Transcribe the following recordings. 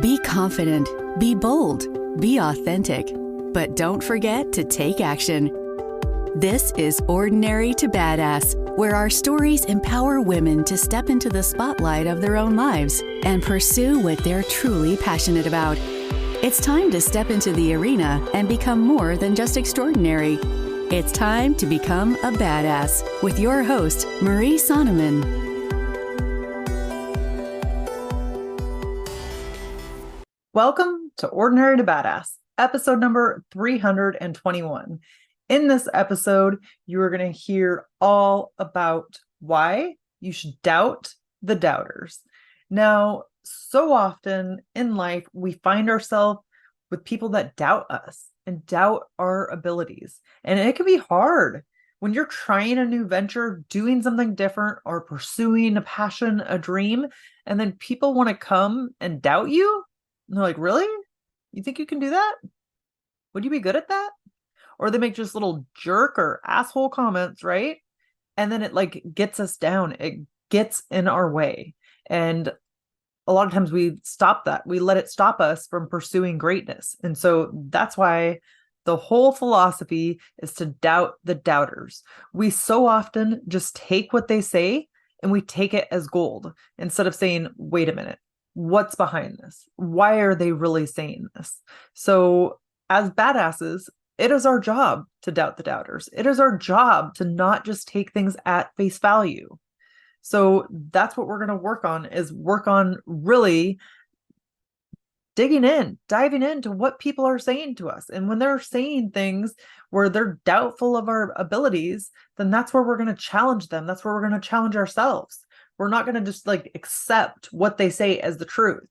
Be confident, be bold, be authentic, but don't forget to take action. This is Ordinary to Badass, where our stories empower women to step into the spotlight of their own lives and pursue what they're truly passionate about. It's time to step into the arena and become more than just extraordinary. It's time to become a badass with your host, Marie Sonneman. Welcome to Ordinary to Badass, episode number 321. In this episode, you are going to hear all about why you should doubt the doubters. Now, so often in life, we find ourselves with people that doubt us and doubt our abilities. And it can be hard when you're trying a new venture, doing something different, or pursuing a passion, a dream, and then people want to come and doubt you. And they're like, really? You think you can do that? Would you be good at that? Or they make just little jerk or asshole comments, right? And then it gets us down. It gets in our way. And a lot of times we stop that. We let it stop us from pursuing greatness. And so that's why the whole philosophy is to doubt the doubters. We so often just take what they say and we take it as gold instead of saying, wait a minute, what's behind this? Why are they really saying this? So as badasses, it is our job to doubt the doubters. It is our job to not just take things at face value. So that's what we're going to work on really digging in, diving into what people are saying to us. And when they're saying things where they're doubtful of our abilities, then that's where we're going to challenge them. That's where we're going to challenge ourselves. We're not going to just accept what they say as the truth.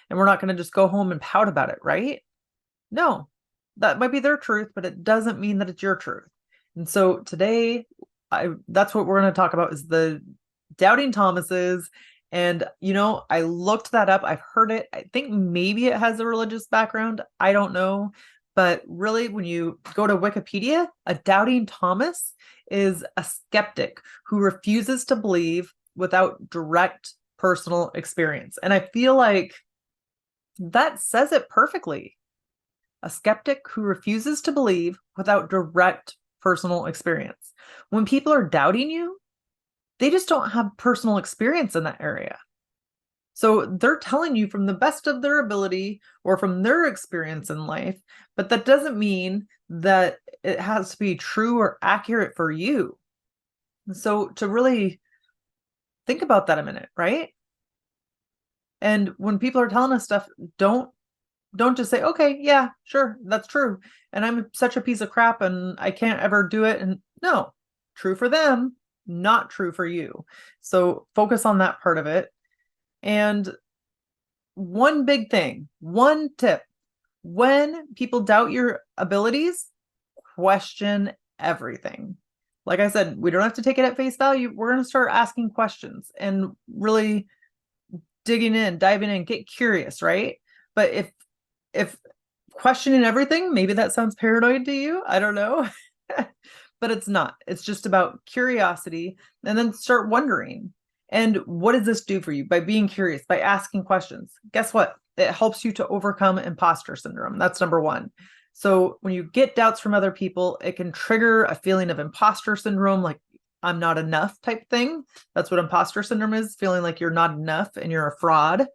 And we're not going to just go home and pout about it, right? No, that might be their truth, but it doesn't mean that it's your truth. And so today, that's what we're going to talk about is the doubting Thomases. And, I looked that up. I've heard it. I think maybe it has a religious background. I don't know. But really, when you go to Wikipedia, a doubting Thomas is a skeptic who refuses to believe without direct personal experience. And I feel like that says it perfectly. A skeptic who refuses to believe without direct personal experience. When people are doubting you, they just don't have personal experience in that area. So they're telling you from the best of their ability or from their experience in life, but that doesn't mean that it has to be true or accurate for you. So to really think about that a minute, right? And when people are telling us stuff, don't just say, okay, yeah, sure, that's true. And I'm such a piece of crap and I can't ever do it. And no, true for them, not true for you. So focus on that part of it. And one big thing, one tip, when people doubt your abilities, question everything. Like I said, we don't have to take it at face value. We're going to start asking questions and really digging in, diving in, get curious, right? But if questioning everything, maybe that sounds paranoid to you. I don't know. But it's not. It's just about curiosity and then start wondering. And what does this do for you by being curious, by asking questions? Guess what? It helps you to overcome imposter syndrome. That's number one. So when you get doubts from other people, it can trigger a feeling of imposter syndrome, like I'm not enough type thing. That's what imposter syndrome is, feeling like you're not enough and you're a fraud,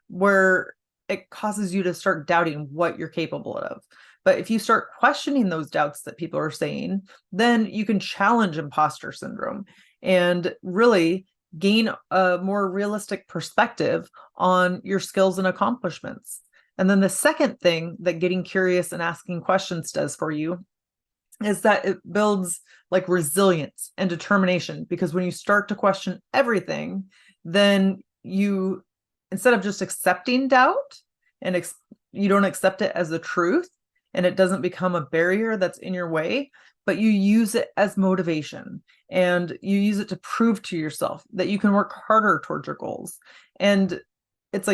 where it causes you to start doubting what you're capable of. But if you start questioning those doubts that people are saying, then you can challenge imposter syndrome and really gain a more realistic perspective on your skills and accomplishments. And then the second thing that getting curious and asking questions does for you is that it builds resilience and determination, because when you start to question everything, then you, instead of just accepting doubt and you don't accept it as the truth, and it doesn't become a barrier that's in your way, but you use it as motivation and you use it to prove to yourself that you can work harder towards your goals. And it's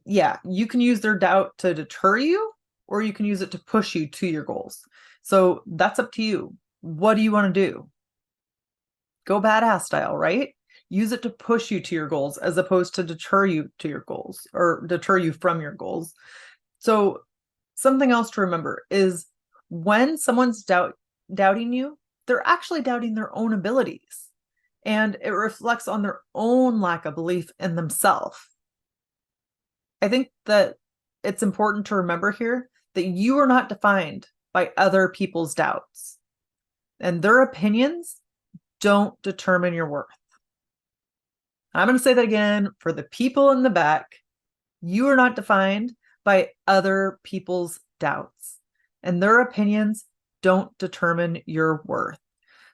you can use their doubt to deter you, or you can use it to push you to your goals. So that's up to you. What do you want to do? Go badass style, right? Use it to push you to your goals as opposed to deter you to your goals or deter you from your goals. So something else to remember is when someone's doubting you, they're actually doubting their own abilities, and it reflects on their own lack of belief in themselves. I think that it's important to remember here that you are not defined by other people's doubts, and their opinions don't determine your worth. I'm going to say that again for the people in the back. You are not defined by other people's doubts, and their opinions don't determine your worth.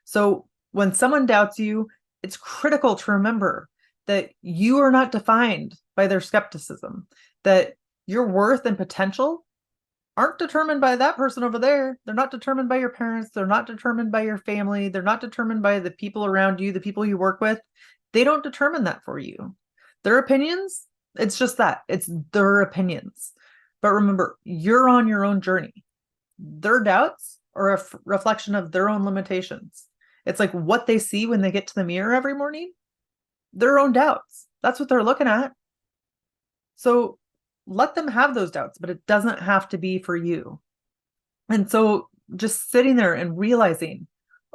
So when someone doubts you, it's critical to remember that you are not defined by their skepticism, that your worth and potential aren't determined by that person over there. They're not determined by your parents. They're not determined by your family. They're not determined by the people around you, the people you work with. They don't determine that for you. Their opinions, it's just that. It's their opinions. But remember, you're on your own journey. Their doubts are a reflection of their own limitations. It's like what they see when they get to the mirror every morning, their own doubts. That's what they're looking at. So let them have those doubts, but it doesn't have to be for you. And so just sitting there and realizing,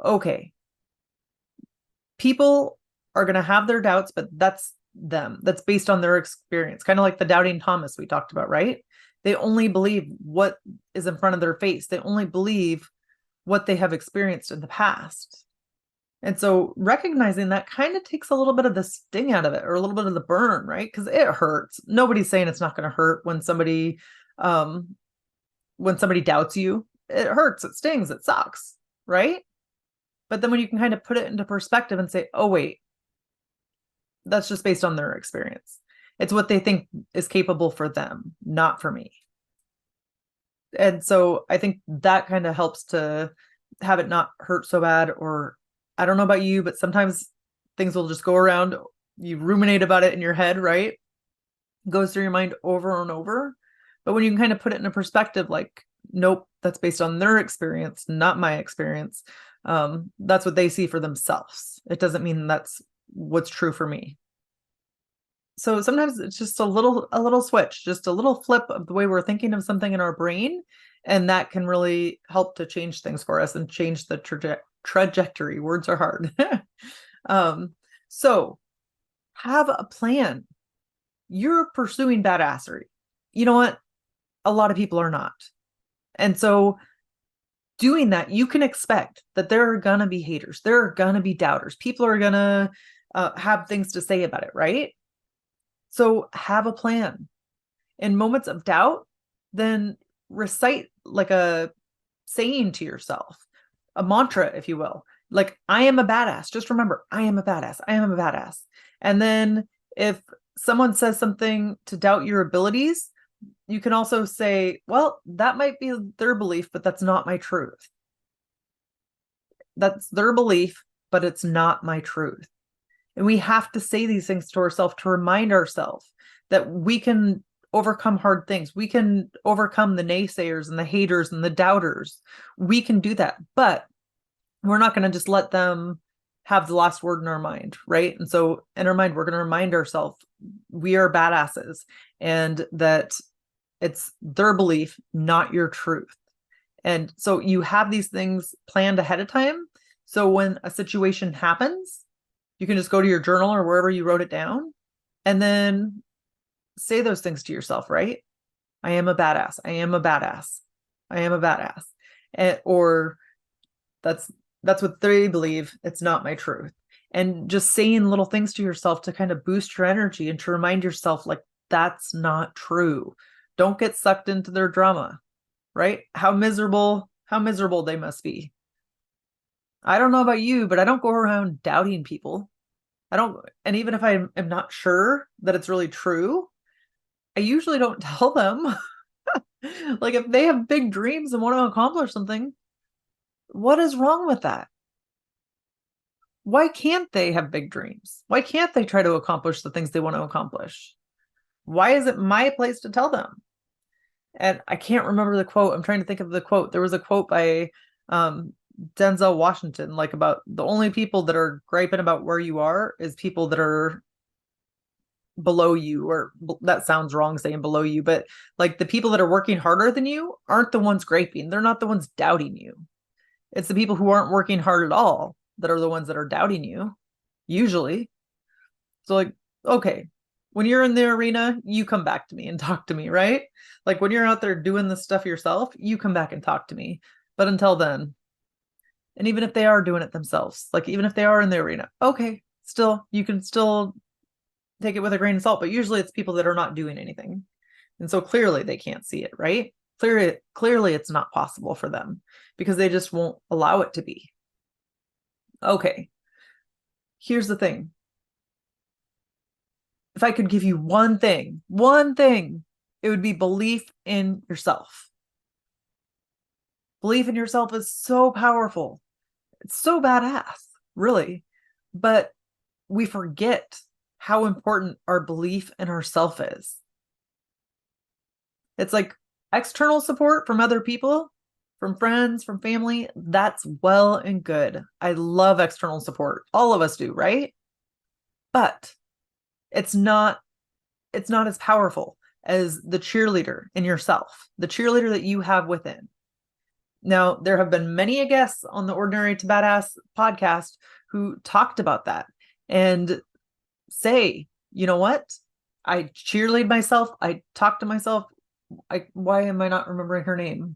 okay, people are going to have their doubts, but that's them. That's based on their experience. Kind of like the doubting Thomas we talked about, right? They only believe what is in front of their face. They only believe what they have experienced in the past. And so recognizing that kind of takes a little bit of the sting out of it, or a little bit of the burn, right? Because it hurts. Nobody's saying it's not going to hurt when somebody doubts you. It hurts, it stings, it sucks, right? But then when you can kind of put it into perspective and say, oh, wait, that's just based on their experience. It's what they think is capable for them, not for me. And so I think that kind of helps to have it not hurt so bad. Or I don't know about you, but sometimes things will just go around. You ruminate about it in your head, right? It goes through your mind over and over. But when you can kind of put it in a perspective, like, nope, that's based on their experience, not my experience. That's what they see for themselves. It doesn't mean that's what's true for me. So sometimes it's just a little switch, just a little flip of the way we're thinking of something in our brain. And that can really help to change things for us and change the trajectory. Words are hard. So have a plan. You're pursuing badassery. You know what? A lot of people are not. And so doing that, you can expect that there are going to be haters. There are going to be doubters. People are going to have things to say about it, right? So have a plan. In moments of doubt, then recite like a saying to yourself, a mantra, if you will. Like, I am a badass. Just remember, I am a badass. I am a badass. And then if someone says something to doubt your abilities, you can also say, well, that might be their belief, but that's not my truth. That's their belief, but it's not my truth. And we have to say these things to ourselves to remind ourselves that we can overcome hard things. We can overcome the naysayers and the haters and the doubters. We can do that, but we're not going to just let them have the last word in our mind, right? And so in our mind, we're going to remind ourselves we are badasses and that it's their belief, not your truth. And so you have these things planned ahead of time. So when a situation happens, you can just go to your journal or wherever you wrote it down and then say those things to yourself, right? I am a badass. I am a badass. I am a badass. Or that's what they believe. It's not my truth. And just saying little things to yourself to kind of boost your energy and to remind yourself, like, that's not true. Don't get sucked into their drama, right? How miserable they must be. I don't know about you, but I don't go around doubting people. And even if I am not sure that it's really true, I usually don't tell them. Like, if they have big dreams and want to accomplish something, what is wrong with that? Why can't they have big dreams? Why can't they try to accomplish the things they want to accomplish? Why is it my place to tell them? And I can't remember the quote. I'm trying to think of the quote. There was a quote by Denzel Washington, like about the only people that are griping about where you are is people that are below you, or that sounds wrong saying below you, but like the people that are working harder than you aren't the ones griping. They're not the ones doubting you. It's the people who aren't working hard at all that are the ones that are doubting you, usually. So, like, okay, when you're in the arena, you come back to me and talk to me, right? Like when you're out there doing this stuff yourself, you come back and talk to me. But until then, and even if they are doing it themselves, like even if they are in the arena, okay, still, you can still take it with a grain of salt, but usually it's people that are not doing anything. And so clearly they can't see it, right? Clearly it's not possible for them because they just won't allow it to be. Okay. Here's the thing. If I could give you one thing, it would be belief in yourself. Belief in yourself is so powerful. It's so badass, really. But we forget how important our belief in ourself is. It's like external support from other people, from friends, from family. That's well and good. I love external support. All of us do, right? But it's not as powerful as the cheerleader in yourself, the cheerleader that you have within. Now, there have been many guests on the Ordinary to Badass podcast who talked about that and say, you know what? I cheerlead myself. I talk to myself. Why am I not remembering her name?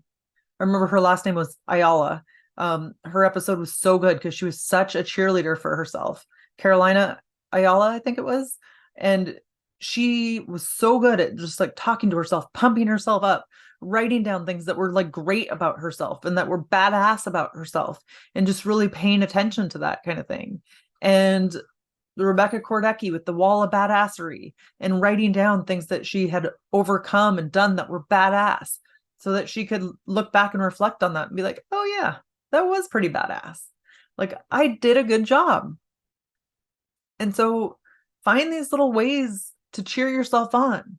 I remember her last name was Ayala. Her episode was so good because she was such a cheerleader for herself. Carolina Ayala, I think it was. And she was so good at just like talking to herself, pumping herself up, writing down things that were like great about herself and that were badass about herself, and just really paying attention to that kind of thing. And the Rebecca Kordecki with the wall of badassery, and writing down things that she had overcome and done that were badass, so that she could look back and reflect on that and be like, oh yeah, that was pretty badass. Like I did a good job. And so find these little ways to cheer yourself on.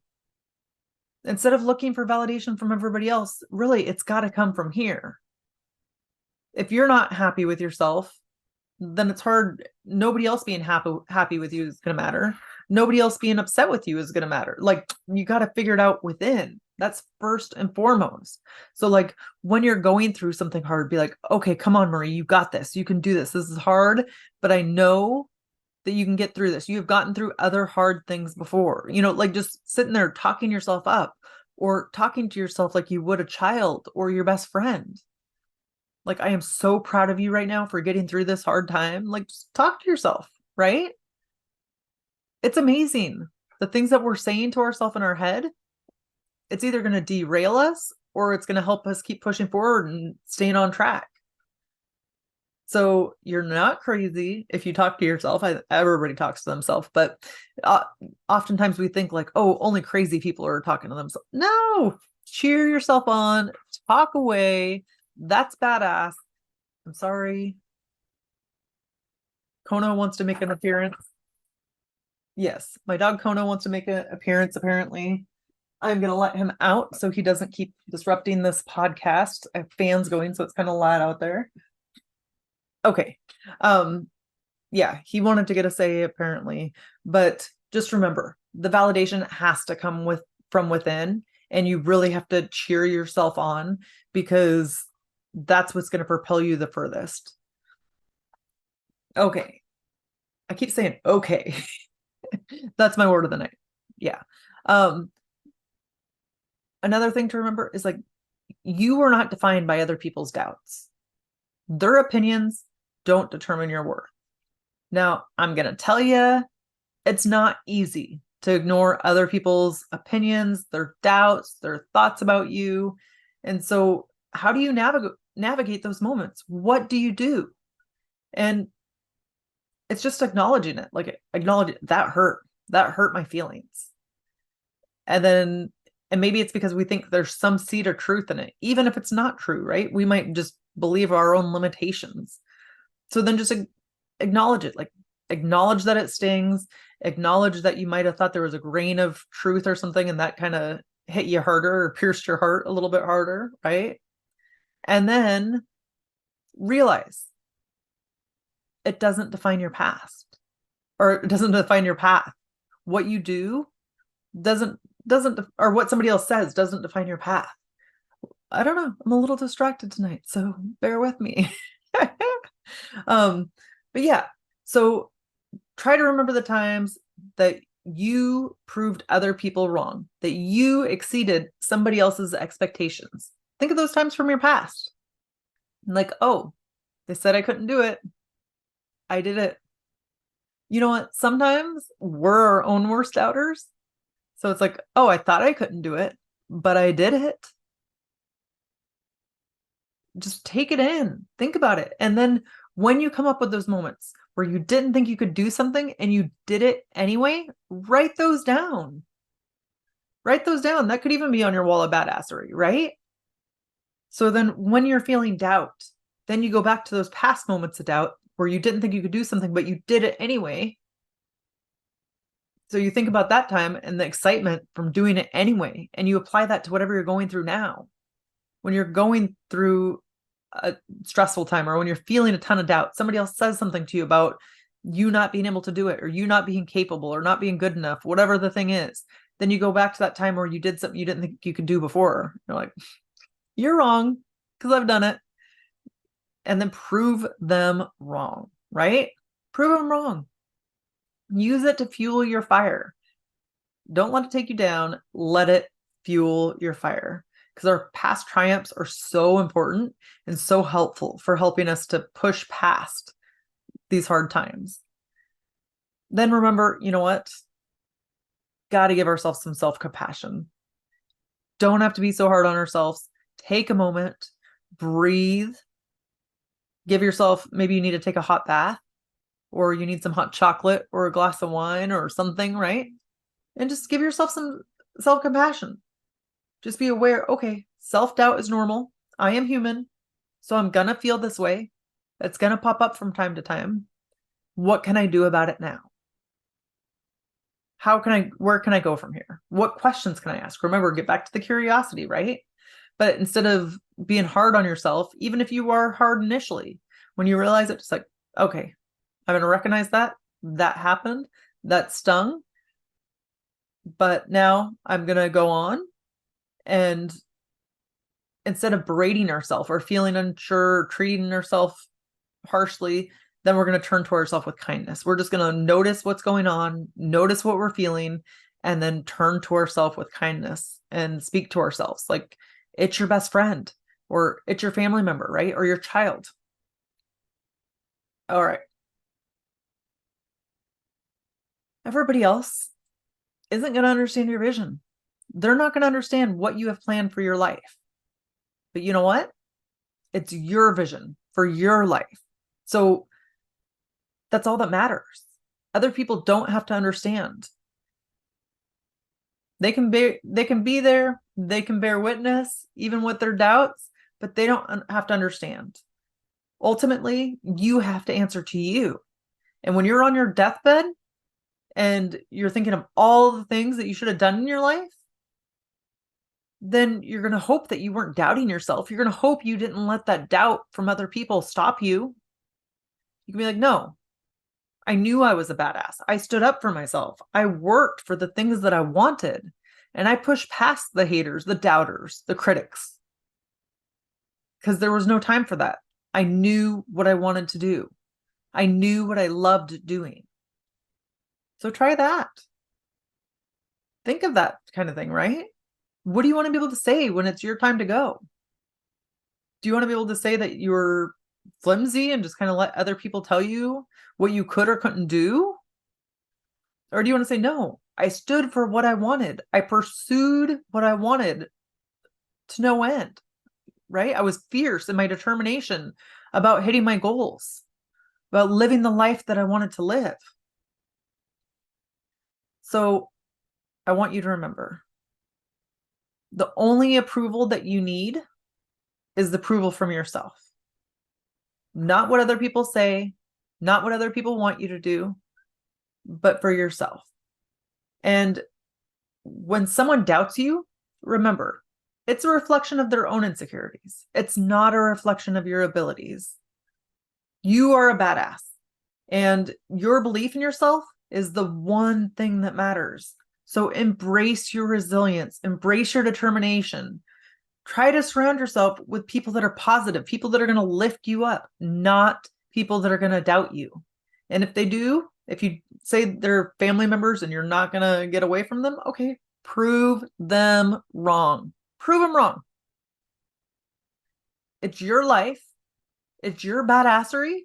Instead of looking for validation from everybody else, really, it's got to come from here. If you're not happy with yourself, then it's hard. Nobody else being happy with you is going to matter. Nobody else being upset with you is going to matter. Like you got to figure it out within. That's first and foremost. So like when you're going through something hard, be like, okay, come on, Marie, you got this. You can do this. This is hard, but I know that you can get through this. You've gotten through other hard things before, like just sitting there talking yourself up, or talking to yourself like you would a child or your best friend. Like, I am so proud of you right now for getting through this hard time. Like, just talk to yourself, right? It's amazing. The things that we're saying to ourselves in our head, it's either going to derail us or it's going to help us keep pushing forward and staying on track. So you're not crazy if you talk to yourself. Everybody talks to themselves, but oftentimes we think like, oh, only crazy people are talking to themselves. No, cheer yourself on, talk away. That's badass. I'm sorry. Kono wants to make an appearance. Yes, my dog Kono wants to make an appearance, apparently. I'm going to let him out so he doesn't keep disrupting this podcast. I have fans going, so it's kind of loud out there. Okay. Yeah, he wanted to get a say apparently, but just remember, the validation has to come from within, and you really have to cheer yourself on, because that's what's going to propel you the furthest. Okay. I keep saying okay. That's my word of the night. Yeah. Another thing to remember is like, you are not defined by other people's doubts. Their opinions don't determine your worth. Now, I'm going to tell you, it's not easy to ignore other people's opinions, their doubts, their thoughts about you. And so how do you navigate those moments? What do you do? And it's just acknowledging it. Like, acknowledge it. That hurt my feelings. And maybe it's because we think there's some seed of truth in it, even if it's not true, right? We might just believe our own limitations. So then just acknowledge it. Like, acknowledge that it stings, acknowledge that you might have thought there was a grain of truth or something, and that kind of hit you harder or pierced your heart a little bit harder, right? And then realize it doesn't define your past, or it doesn't define your path. What you do doesn't, or what somebody else says doesn't define your path. I don't know. I'm a little distracted tonight, so bear with me. But yeah, so try to remember the times that you proved other people wrong, that you exceeded somebody else's expectations. Think of those times from your past. Like, oh, they said I couldn't do it. I did it. You know what? Sometimes we're our own worst doubters. So it's like, oh, I thought I couldn't do it, but I did it. Just take it in, think about it. And then when you come up with those moments where you didn't think you could do something and you did it anyway, write those down. Write those down. That could even be on your wall of badassery, right? So then when you're feeling doubt, then you go back to those past moments of doubt where you didn't think you could do something, but you did it anyway. So you think about that time and the excitement from doing it anyway, and you apply that to whatever you're going through now. When you're going through a stressful time, or when you're feeling a ton of doubt, somebody else says something to you about you not being able to do it, or you not being capable, or not being good enough, whatever the thing is, then you go back to that time where you did something you didn't think you could do before. You're like, you're wrong because I've done it. And then prove them wrong, right? Prove them wrong. Use it to fuel your fire. Don't let it take you down. Let it fuel your fire. Because our past triumphs are so important and so helpful for helping us to push past these hard times. Then remember, you know what? Got to give ourselves some self-compassion. Don't have to be so hard on ourselves. Take a moment, breathe. Give yourself, maybe you need to take a hot bath, or you need some hot chocolate or a glass of wine or something, right? And just give yourself some self-compassion. Just be aware, okay, self-doubt is normal. I am human, so I'm going to feel this way. It's going to pop up from time to time. What can I do about it now? Where can I go from here? What questions can I ask? Remember, get back to the curiosity, right? But instead of being hard on yourself, even if you are hard initially, when you realize it, just like, okay, I'm going to recognize that happened, that stung, but now I'm going to go on. And instead of berating ourselves or feeling unsure, treating ourselves harshly, then we're going to turn to ourselves with kindness. We're just going to notice what's going on, notice what we're feeling, and then turn to ourselves with kindness and speak to ourselves like it's your best friend, or it's your family member, right? Or your child. All right. Everybody else isn't going to understand your vision. They're not going to understand what you have planned for your life. But you know what? It's your vision for your life. So that's all that matters. Other people don't have to understand. They can be there, they can bear witness, even with their doubts, but they don't have to understand. Ultimately, you have to answer to you. And when you're on your deathbed and you're thinking of all the things that you should have done in your life, then you're going to hope that you weren't doubting yourself. You're going to hope you didn't let that doubt from other people stop you. You can be like, no, I knew I was a badass. I stood up for myself. I worked for the things that I wanted. And I pushed past the haters, the doubters, the critics. Because there was no time for that. I knew what I wanted to do. I knew what I loved doing. So try that. Think of that kind of thing, right? What do you want to be able to say when it's your time to go? Do you want to be able to say that you're flimsy and just kind of let other people tell you what you could or couldn't do? Or do you want to say, no, I stood for what I wanted. I pursued what I wanted to no end, right? I was fierce in my determination about hitting my goals, about living the life that I wanted to live. So I want you to remember, the only approval that you need is the approval from yourself. Not what other people say, not what other people want you to do, but for yourself. And when someone doubts you, remember, it's a reflection of their own insecurities. It's not a reflection of your abilities. You are a badass, and your belief in yourself is the one thing that matters. So embrace your resilience, embrace your determination. Try to surround yourself with people that are positive, people that are going to lift you up, not people that are going to doubt you. And if they do, if you say they're family members and you're not going to get away from them, okay, prove them wrong. Prove them wrong. It's your life. It's your badassery.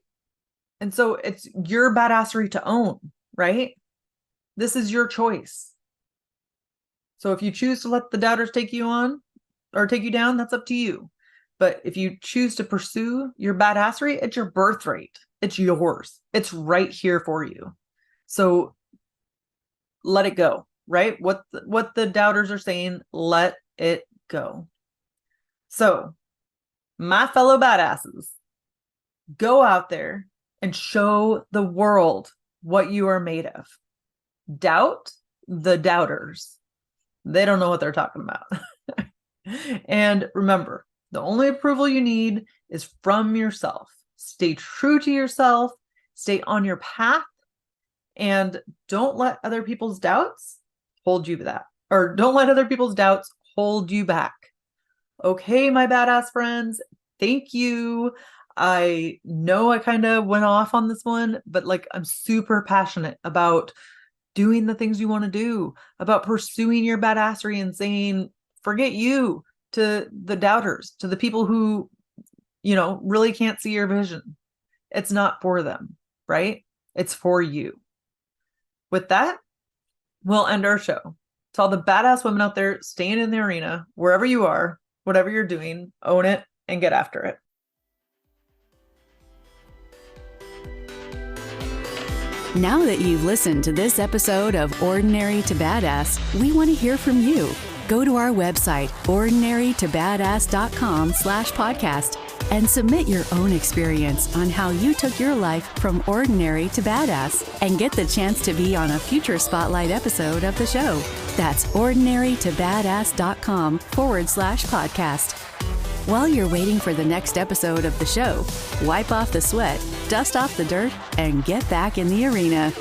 And so it's your badassery to own, right? This is your choice. So if you choose to let the doubters take you on or take you down, that's up to you. But if you choose to pursue your badassery, it's your birthright. It's yours. It's right here for you. So let it go, right? What the doubters are saying, let it go. So my fellow badasses, go out there and show the world what you are made of. Doubt the doubters. They don't know what they're talking about. And remember, the only approval you need is from yourself. Stay true to yourself, stay on your path, and don't let other people's doubts hold you back, or don't let other people's doubts hold you back. Okay, my badass friends, thank you. I know I kind of went off on this one, but like I'm super passionate about doing the things you want to do, about pursuing your badassery and saying, forget you to the doubters, to the people who, really can't see your vision. It's not for them, right? It's for you. With that, we'll end our show. To all the badass women out there staying in the arena, wherever you are, whatever you're doing, own it and get after it. Now that you've listened to this episode of Ordinary to Badass, we want to hear from you. Go to our website, ordinarytobadass.com/podcast, and submit your own experience on how you took your life from ordinary to badass and get the chance to be on a future spotlight episode of the show. That's ordinarytobadass.com/podcast. While you're waiting for the next episode of the show, wipe off the sweat, dust off the dirt, and get back in the arena.